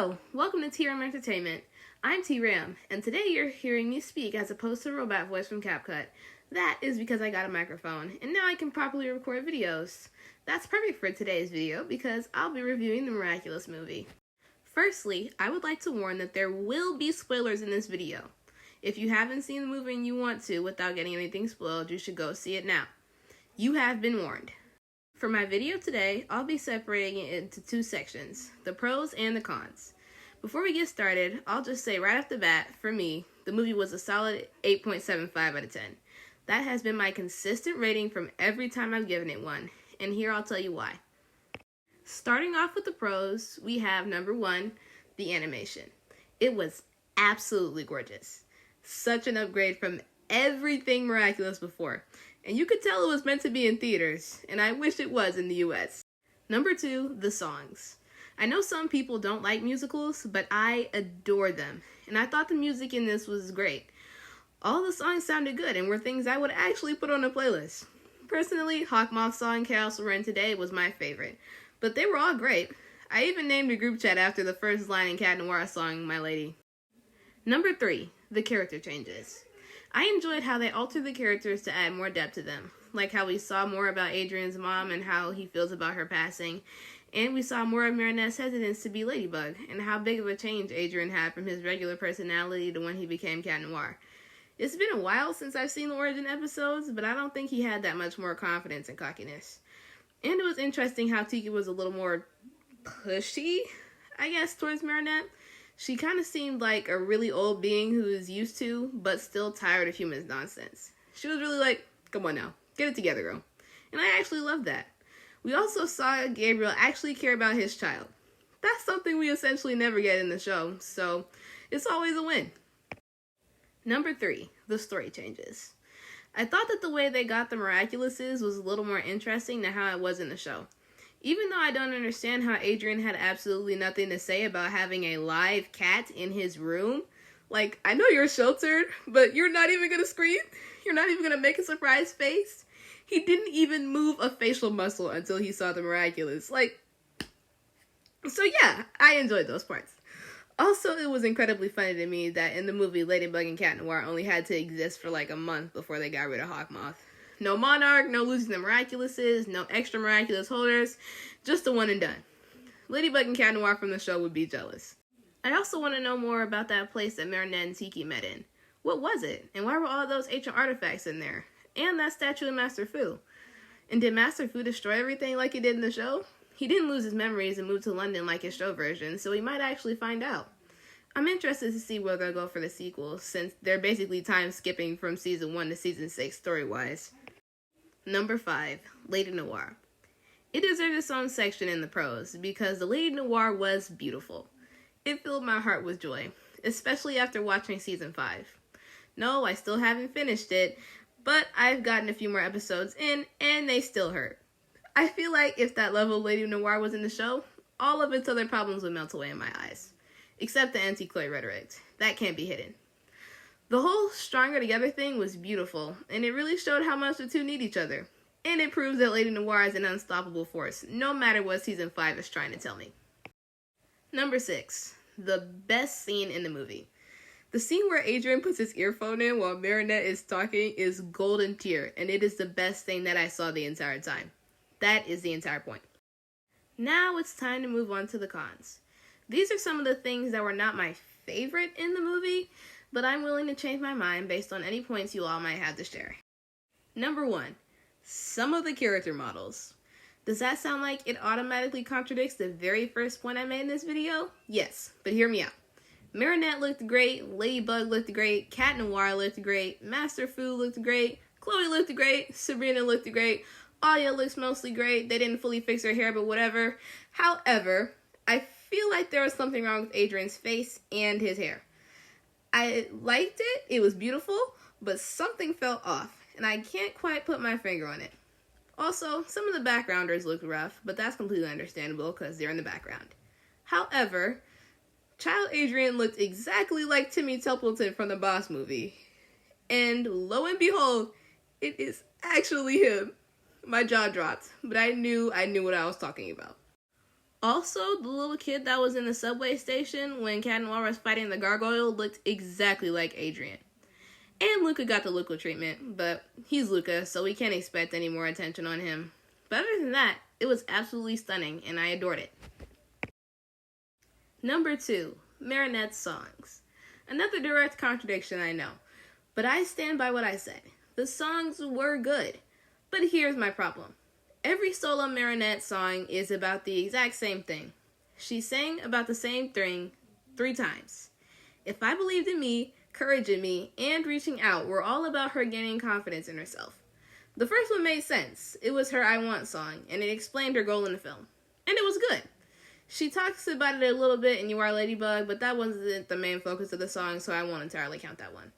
Hello, welcome to T-Ram Entertainment. I'm T-Ram, and today you're hearing me speak as opposed to a robot voice from CapCut. That is because I got a microphone, and now I can properly record videos. That's perfect for today's video because I'll be reviewing the Miraculous movie. Firstly, I would like to warn that there will be spoilers in this video. If you haven't seen the movie and you want to without getting anything spoiled, you should go see it now. You have been warned. For my video today, I'll be separating it into two sections, the pros and the cons. Before we get started, I'll just say right off the bat, for me, the movie was a solid 8.75 out of 10. That has been my consistent rating from every time I've given it one, and here I'll tell you why. Starting off with the pros, we have number one, the animation. It was absolutely gorgeous. Such an upgrade from everything Miraculous before. And you could tell it was meant to be in theaters, and I wish it was in the US. Number two, the songs. I know some people don't like musicals, but I adore them, and I thought the music in this was great. All the songs sounded good and were things I would actually put on a playlist. Personally, Hawkmoth's song Carols for Rent Today was my favorite, but they were all great. I even named a group chat after the first line in Cat Noir's song, My Lady. Number three, the character changes. I enjoyed how they altered the characters to add more depth to them, like how we saw more about Adrian's mom and how he feels about her passing, and we saw more of Marinette's hesitance to be Ladybug, and how big of a change Adrian had from his regular personality to when he became Cat Noir. It's been a while since I've seen the origin episodes, but I don't think he had that much more confidence and cockiness. And it was interesting how Tiki was a little more pushy, I guess, towards Marinette. She kind of seemed like a really old being who is used to, but still tired of humans' nonsense. She was really like, come on now, get it together, girl. And I actually loved that. We also saw Gabriel actually care about his child. That's something we essentially never get in the show, so it's always a win. Number three, the story changes. I thought that the way they got the Miraculouses was a little more interesting than how it was in the show. Even though I don't understand how Adrian had absolutely nothing to say about having a live cat in his room. Like, I know you're sheltered, but you're not even gonna scream? You're not even gonna make a surprise face? He didn't even move a facial muscle until he saw the Miraculous. So yeah, I enjoyed those parts. Also, it was incredibly funny to me that in the movie, Ladybug and Cat Noir only had to exist for like a month before they got rid of Hawkmoth. No Monarch, no losing the Miraculouses, no extra Miraculous holders, just a one and done. Ladybug and Cat Noir from the show would be jealous. I also want to know more about that place that Marinette and Tiki met in. What was it? And why were all those ancient artifacts in there? And that statue of Master Fu. And did Master Fu destroy everything like he did in the show? He didn't lose his memories and move to London like his show version, so we might actually find out. I'm interested to see where they'll go for the sequel, since they're basically time skipping from season 1 to season 6 story-wise. Number 5, Lady Noir. It deserves its own section in the pros, because the Lady Noir was beautiful. It filled my heart with joy, especially after watching season 5. No, I still haven't finished it, but I've gotten a few more episodes in, and they still hurt. I feel like if that level of Lady Noir was in the show, all of its other problems would melt away in my eyes. Except the anti-Chloe rhetoric. That can't be hidden. The whole stronger together thing was beautiful, and it really showed how much the two need each other. And it proves that Lady Noir is an unstoppable force, no matter what season 5 is trying to tell me. Number 6, the best scene in the movie. The scene where Adrian puts his earphone in while Marinette is talking is golden tier, and it is the best thing that I saw the entire time. That is the entire point. Now it's time to move on to the cons. These are some of the things that were not my favorite in the movie, but I'm willing to change my mind based on any points you all might have to share. Number 1, some of the character models. Does that sound like it automatically contradicts the very first point I made in this video? Yes, but hear me out. Marinette looked great, Ladybug looked great, Cat Noir looked great, Master Fu looked great, Chloe looked great, Sabrina looked great, Aya looks mostly great, they didn't fully fix her hair, but whatever. However, I feel like there was something wrong with Adrian's face and his hair. I liked it, it was beautiful, but something felt off, and I can't quite put my finger on it. Also, some of the backgrounders looked rough, but that's completely understandable because they're in the background. However, Child Adrian looked exactly like Timmy Templeton from the Boss movie. And lo and behold, it is actually him. My jaw dropped, but I knew what I was talking about. Also, the little kid that was in the subway station when Cat Noir was fighting the gargoyle looked exactly like Adrian. And Luca got the Luca treatment, but he's Luca, so we can't expect any more attention on him. But other than that, it was absolutely stunning, and I adored it. Number 2, Marinette's songs. Another direct contradiction, I know, but I stand by what I said. The songs were good, but here's my problem. Every solo Marinette song is about the exact same thing. She sang about the same thing 3 times. If I Believed in Me, Courage in Me, and Reaching Out were all about her gaining confidence in herself. The first one made sense. It was her I Want song, and it explained her goal in the film. And it was good. She talks about it a little bit in You Are Ladybug, but that wasn't the main focus of the song, so I won't entirely count that one.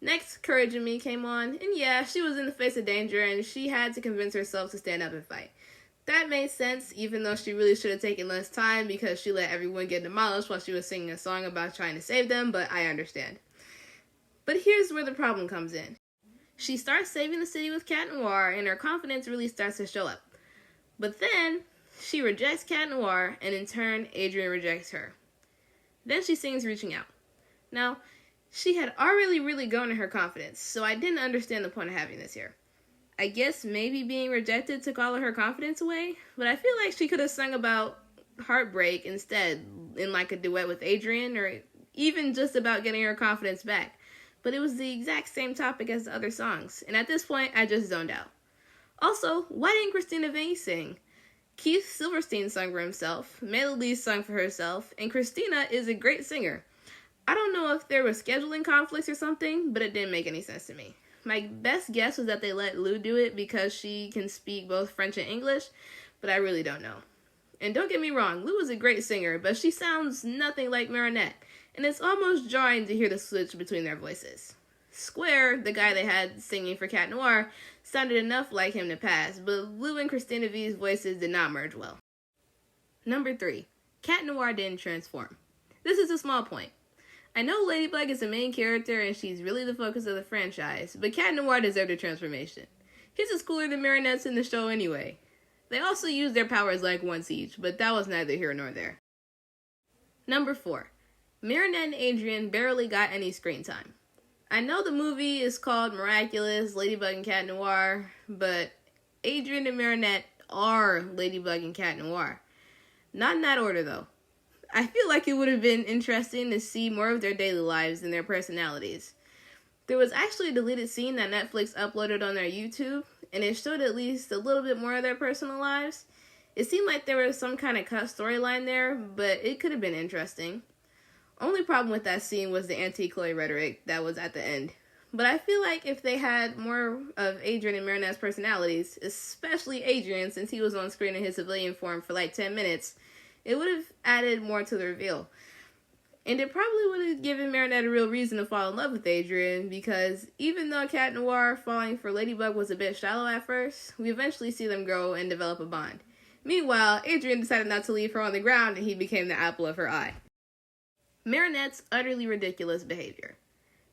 Next, Courage in Me came on, and yeah, she was in the face of danger, and she had to convince herself to stand up and fight. That made sense, even though she really should have taken less time because she let everyone get demolished while she was singing a song about trying to save them, but I understand. But here's where the problem comes in. She starts saving the city with Cat Noir, and her confidence really starts to show up. But then, she rejects Cat Noir, and in turn, Adrian rejects her. Then she sings Reaching Out. Now, she had already really grown in her confidence, so I didn't understand the point of having this here. I guess maybe being rejected took all of her confidence away, but I feel like she could have sung about heartbreak instead, in like a duet with Adrian, or even just about getting her confidence back. But it was the exact same topic as the other songs, and at this point, I just zoned out. Also, why didn't Christina Vane sing? Keith Silverstein sung for himself, Melody sung for herself, and Christina is a great singer. I don't know if there were scheduling conflicts or something, but it didn't make any sense to me. My best guess was that they let Lou do it because she can speak both French and English, but I really don't know. And don't get me wrong, Lou is a great singer, but she sounds nothing like Marinette, and it's almost jarring to hear the switch between their voices. Square, the guy they had singing for Cat Noir, sounded enough like him to pass, but Lou and Christina V's voices did not merge well. Number 3, Cat Noir didn't transform. This is a small point. I know Ladybug is the main character and she's really the focus of the franchise, but Cat Noir deserved a transformation. He's just cooler than Marinette's in the show anyway. They also used their powers like once each, but that was neither here nor there. Number 4, Marinette and Adrian barely got any screen time. I know the movie is called Miraculous, Ladybug and Cat Noir, but Adrian and Marinette are Ladybug and Cat Noir. Not in that order though. I feel like it would have been interesting to see more of their daily lives and their personalities. There was actually a deleted scene that Netflix uploaded on their YouTube, and it showed at least a little bit more of their personal lives. It seemed like there was some kind of cut storyline there, but it could have been interesting. Only problem with that scene was the anti-Chloe rhetoric that was at the end. But I feel like if they had more of Adrian and Marinette's personalities, especially Adrian since he was on screen in his civilian form for like 10 minutes, it would have added more to the reveal. And it probably would have given Marinette a real reason to fall in love with Adrian, because even though Cat Noir falling for Ladybug was a bit shallow at first, we eventually see them grow and develop a bond. Meanwhile, Adrian decided not to leave her on the ground and he became the apple of her eye. Marinette's utterly ridiculous behavior.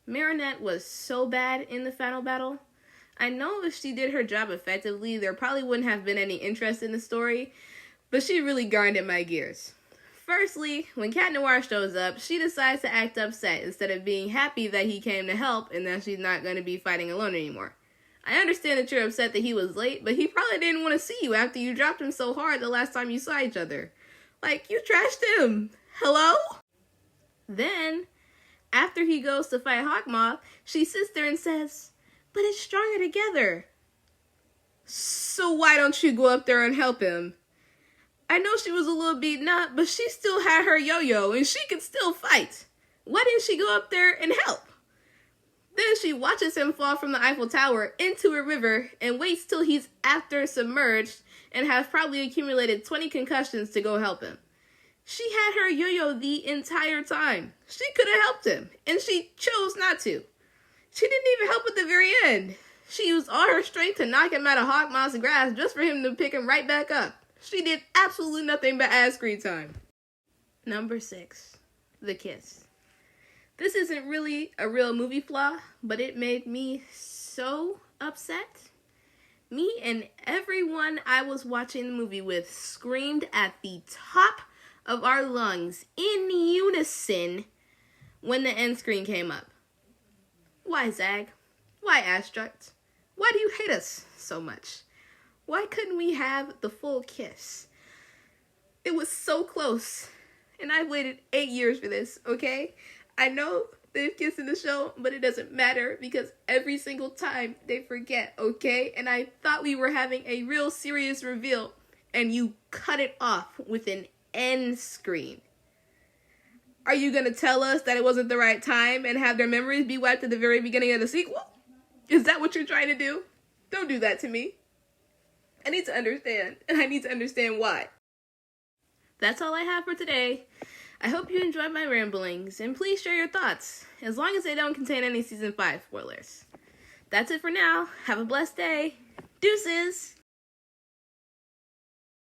Marinette was so bad in the final battle. I know if she did her job effectively, there probably wouldn't have been any interest in the story, but she really grinded my gears. Firstly, when Cat Noir shows up, she decides to act upset instead of being happy that he came to help and that she's not going to be fighting alone anymore. I understand that you're upset that he was late, but he probably didn't want to see you after you dropped him so hard the last time you saw each other. Like, you trashed him. Hello? Then, after he goes to fight Hawkmoth, she sits there and says, "But it's stronger together." So why don't you go up there and help him? I know she was a little beaten up, but she still had her yo-yo and she could still fight. Why didn't she go up there and help? Then she watches him fall from the Eiffel Tower into a river and waits till he's after submerged and has probably accumulated 20 concussions to go help him. She had her yo-yo the entire time. She could have helped him, and she chose not to. She didn't even help at the very end. She used all her strength to knock him out of Hawkmoth's grasp just for him to pick him right back up. She did absolutely nothing but add screen time. Number 6, the kiss. This isn't really a real movie flaw, but it made me so upset. Me and everyone I was watching the movie with screamed at the top of our lungs in unison when the end screen came up. Why, Zag? Why, Astruct? Why do you hate us so much? Why couldn't we have the full kiss? It was so close, and I waited 8 years for this, okay? I know they've kissed in the show, but it doesn't matter because every single time they forget, okay? And I thought we were having a real serious reveal, and you cut it off with an end screen. Are you gonna tell us that it wasn't the right time and have their memories be wiped at the very beginning of the sequel? Is that what you're trying to do? Don't do that to me. I need to understand, and I need to understand why. That's all I have for today. I hope you enjoyed my ramblings, and please share your thoughts, as long as they don't contain any Season 5 spoilers. That's it for now. Have a blessed day. Deuces!